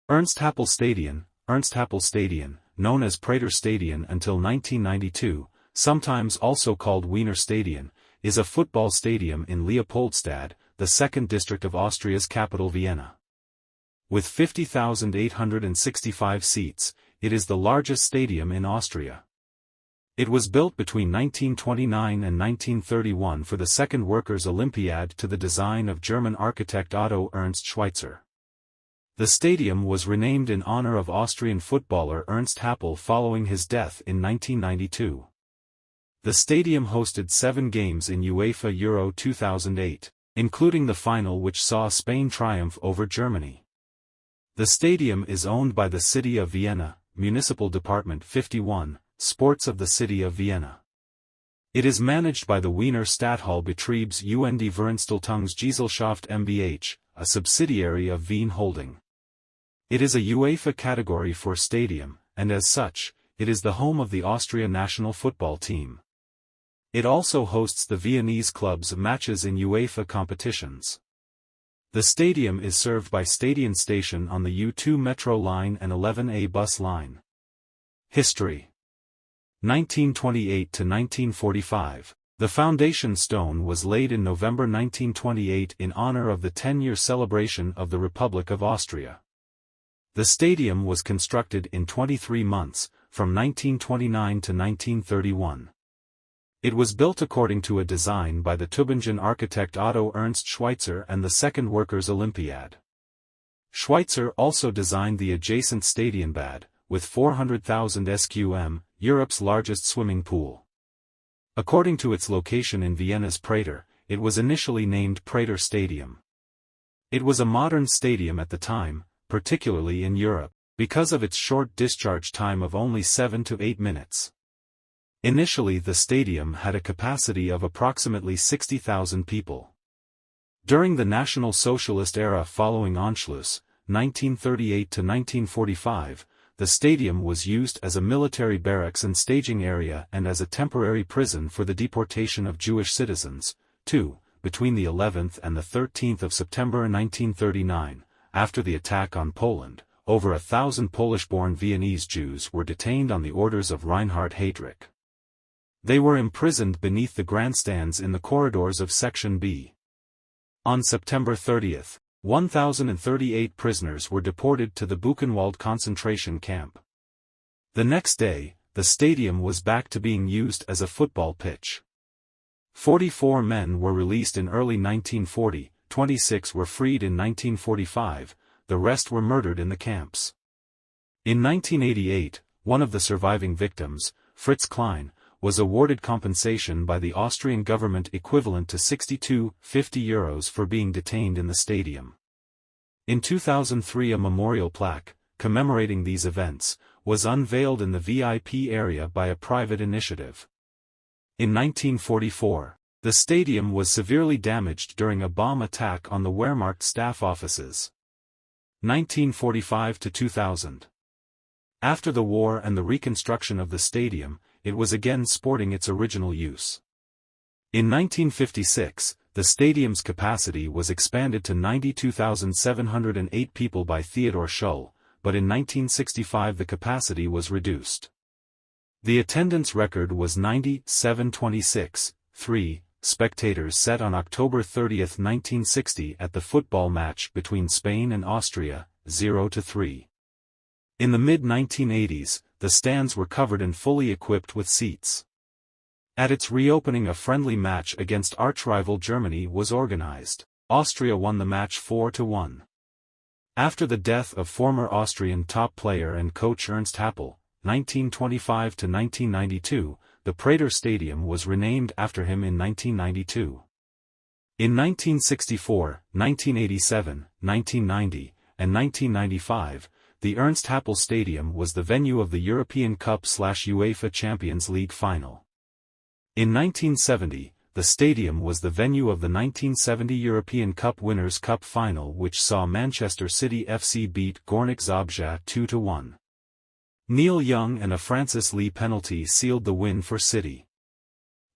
Ernst-Happel Stadion, known as Prater Stadion until 1992, sometimes also called Wiener Stadion, is a football stadium in Leopoldstadt, the second district of Austria's capital Vienna. With 50,865 seats, it is the largest stadium in Austria. It was built between 1929 and 1931 for the Second Workers' Olympiad to the design of German architect Otto Ernst Schweitzer. The stadium was renamed in honor of Austrian footballer Ernst Happel following his death in 1992. The stadium hosted 7 games in UEFA Euro 2008, including the final which saw Spain triumph over Germany. The stadium is owned by the City of Vienna, Municipal Department 51, Sports of the City of Vienna. It is managed by the Wiener Stadthalbetriebs und Veranstaltungsgesellschaft mbH, a subsidiary of Wien Holding. It is a UEFA category 4 stadium, and as such, it is the home of the Austria national football team. It also hosts the Viennese club's matches in UEFA competitions. The stadium is served by Stadion Station on the U2 metro line and 11A bus line. History: 1928 to 1945. The foundation stone was laid in November 1928 in honor of the 10-year celebration of the Republic of Austria. The stadium was constructed in 23 months, from 1929 to 1931. It was built according to a design by the Tübingen architect Otto Ernst Schweitzer and the Second Workers' Olympiad. Schweitzer also designed the adjacent Stadionbad, with 400,000 sqm, Europe's largest swimming pool. According to its location in Vienna's Prater, it was initially named Prater Stadium. It was a modern stadium at the time, particularly in Europe, because of its short discharge time of only 7 to 8 minutes. Initially the stadium had a capacity of approximately 60,000 people. During the National Socialist era following Anschluss, 1938 to 1945, the stadium was used as a military barracks and staging area and as a temporary prison for the deportation of Jewish citizens, too. Between the 11th and the 13th of September 1939, after the attack on Poland, over 1,000 Polish-born Viennese Jews were detained on the orders of Reinhard Heydrich. They were imprisoned beneath the grandstands in the corridors of Section B. On September 30, 1,038 prisoners were deported to the Buchenwald concentration camp. The next day, the stadium was back to being used as a football pitch. 44 men were released in early 1940, 26 were freed in 1945, the rest were murdered in the camps. In 1988, one of the surviving victims, Fritz Klein, was awarded compensation by the Austrian government equivalent to €62.50 for being detained in the stadium. In 2003 a memorial plaque, commemorating these events, was unveiled in the VIP area by a private initiative. In 1944, the stadium was severely damaged during a bomb attack on the Wehrmacht staff offices. 1945 to 2000. After the war and the reconstruction of the stadium, it was again sporting its original use. In 1956, the stadium's capacity was expanded to 92,708 people by Theodor Schull, but in 1965 the capacity was reduced. The attendance record was 97.26.3 spectators set on October 30, 1960 at the football match between Spain and Austria, 0-3. In the mid-1980s, the stands were covered and fully equipped with seats. At its reopening a friendly match against arch-rival Germany was organized. Austria won the match 4-1. After the death of former Austrian top player and coach Ernst Happel, 1925 to 1992, the Prater Stadium was renamed after him in 1992. In 1964, 1987, 1990, and 1995, the Ernst Happel Stadium was the venue of the European Cup/UEFA Champions League final. In 1970, the stadium was the venue of the 1970 European Cup Winners' Cup final which saw Manchester City FC beat Gornik Zabrze 2-1. Neil Young and a Francis Lee penalty sealed the win for City.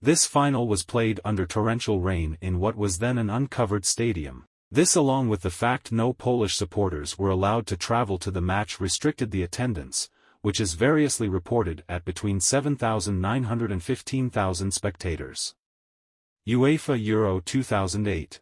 This final was played under torrential rain in what was then an uncovered stadium. This, along with the fact no Polish supporters were allowed to travel to the match, restricted the attendance, which is variously reported at between 7,900 and 15,000 spectators. UEFA Euro 2008.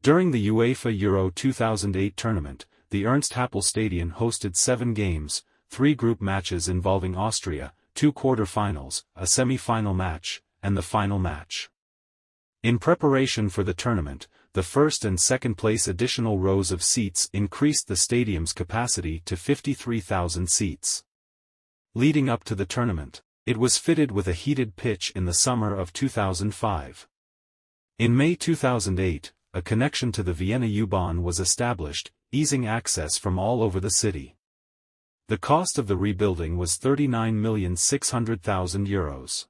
During the UEFA Euro 2008 tournament, the Ernst-Happel Stadion hosted 7 games, 3 group matches involving Austria, 2 quarter-finals, a semi-final match, and the final match. In preparation for the tournament, the first and second place additional rows of seats increased the stadium's capacity to 53,000 seats. Leading up to the tournament, it was fitted with a heated pitch in the summer of 2005. In May 2008, a connection to the Vienna U-Bahn was established, easing access from all over the city. The cost of the rebuilding was €39,600,000.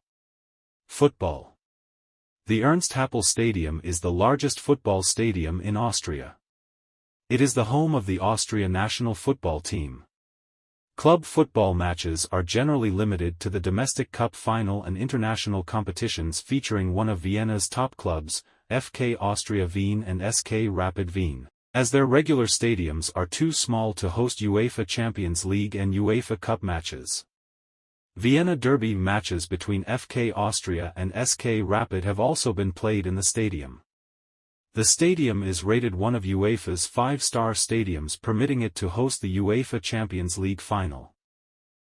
Football. The Ernst-Happel Stadium is the largest football stadium in Austria. It is the home of the Austria national football team. Club football matches are generally limited to the domestic cup final and international competitions featuring one of Vienna's top clubs, FK Austria Wien and SK Rapid Wien, as their regular stadiums are too small to host UEFA Champions League and UEFA Cup matches. Vienna derby matches between FK Austria and SK Rapid have also been played in the stadium. The stadium is rated one of UEFA's 5-star stadiums, permitting it to host the UEFA Champions League final.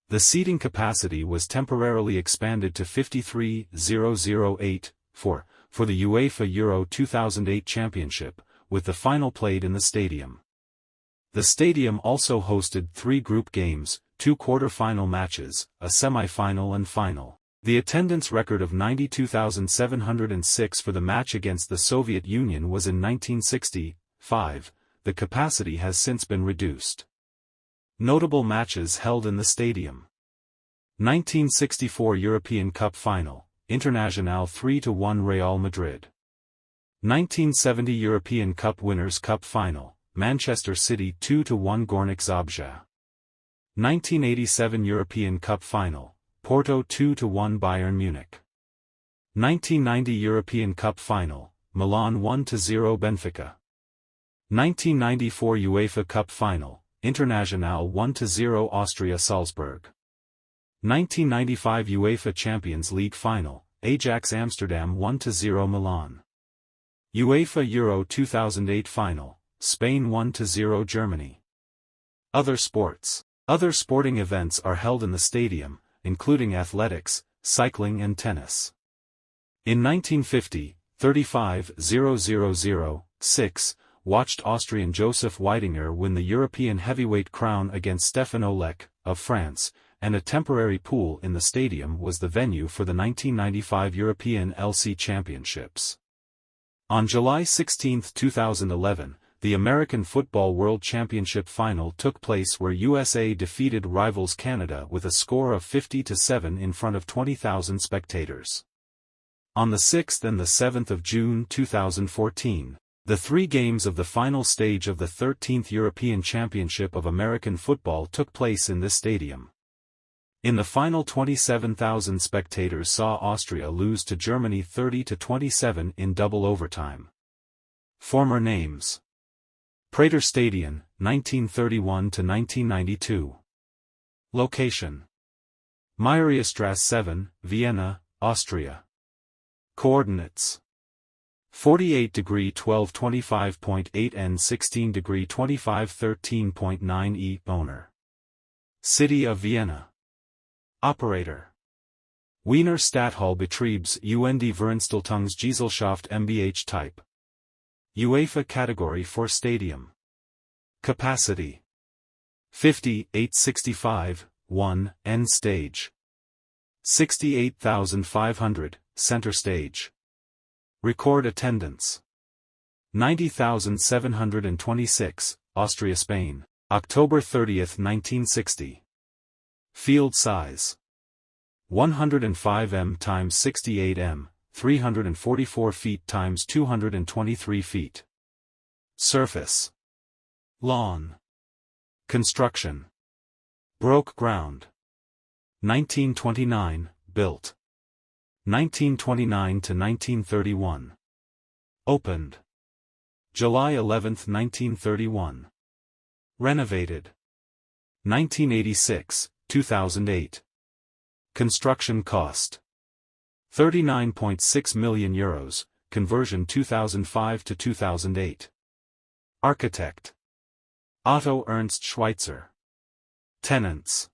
The seating capacity was temporarily expanded to 53,008 for the UEFA Euro 2008 Championship, with the final played in the stadium. The stadium also hosted 3 group games, 2 quarter-final matches, a semi-final and final. The attendance record of 92,706 for the match against the Soviet Union was in 1965. The capacity has since been reduced. Notable matches held in the stadium. 1964 European Cup Final, Internazionale 3-1 Real Madrid. 1970 European Cup Winners' Cup Final, Manchester City 2-1 Gornik Zabrze. 1987 European Cup Final, Porto 2-1 Bayern Munich. 1990 European Cup Final, Milan 1-0 Benfica. 1994 UEFA Cup Final, Internazionale 1-0 Austria Salzburg. 1995 UEFA Champions League Final, Ajax Amsterdam 1-0 Milan. UEFA Euro 2008 Final, Spain 1-0 Germany. Other sports. Other sporting events are held in the stadium, including athletics, cycling and tennis. In 1950, 35,006 watched Austrian Joseph Weidinger win the European heavyweight crown against Stefan Olek, of France, and a temporary pool in the stadium was the venue for the 1995 European LC Championships. On July 16, 2011, the American Football World Championship final took place where USA defeated rivals Canada with a score of 50-7 in front of 20,000 spectators. On the 6th and the 7th of June 2014, the 3 games of the final stage of the 13th European Championship of American Football took place in this stadium. In the final, 27,000 spectators saw Austria lose to Germany 30-27 in double overtime. Former names: Prater Stadion, 1931-1992. Location: Mariastrasse 7, Vienna, Austria. Coordinates: 48°1225.8 and 16°2513.9 E. Owner: City of Vienna. Operator: Wiener Stadthalbetriebs und Vereinzeltungsgesellschaft mbH Type. UEFA Category 4 Stadium. Capacity: 50,865, 1, End Stage. 68,500, Center Stage. Record attendance: 90,726, Austria Spain, October 30, 1960. Field size: 105 m x 68 m, 344 feet x 223 feet. Surface: lawn. Construction: broke ground. 1929, built. 1929 to 1931. Opened: July 11, 1931. Renovated. 1986, 2008. Construction cost. €39.6 million, conversion 2005 to 2008. Architect. Otto Ernst Schweitzer. Tenants.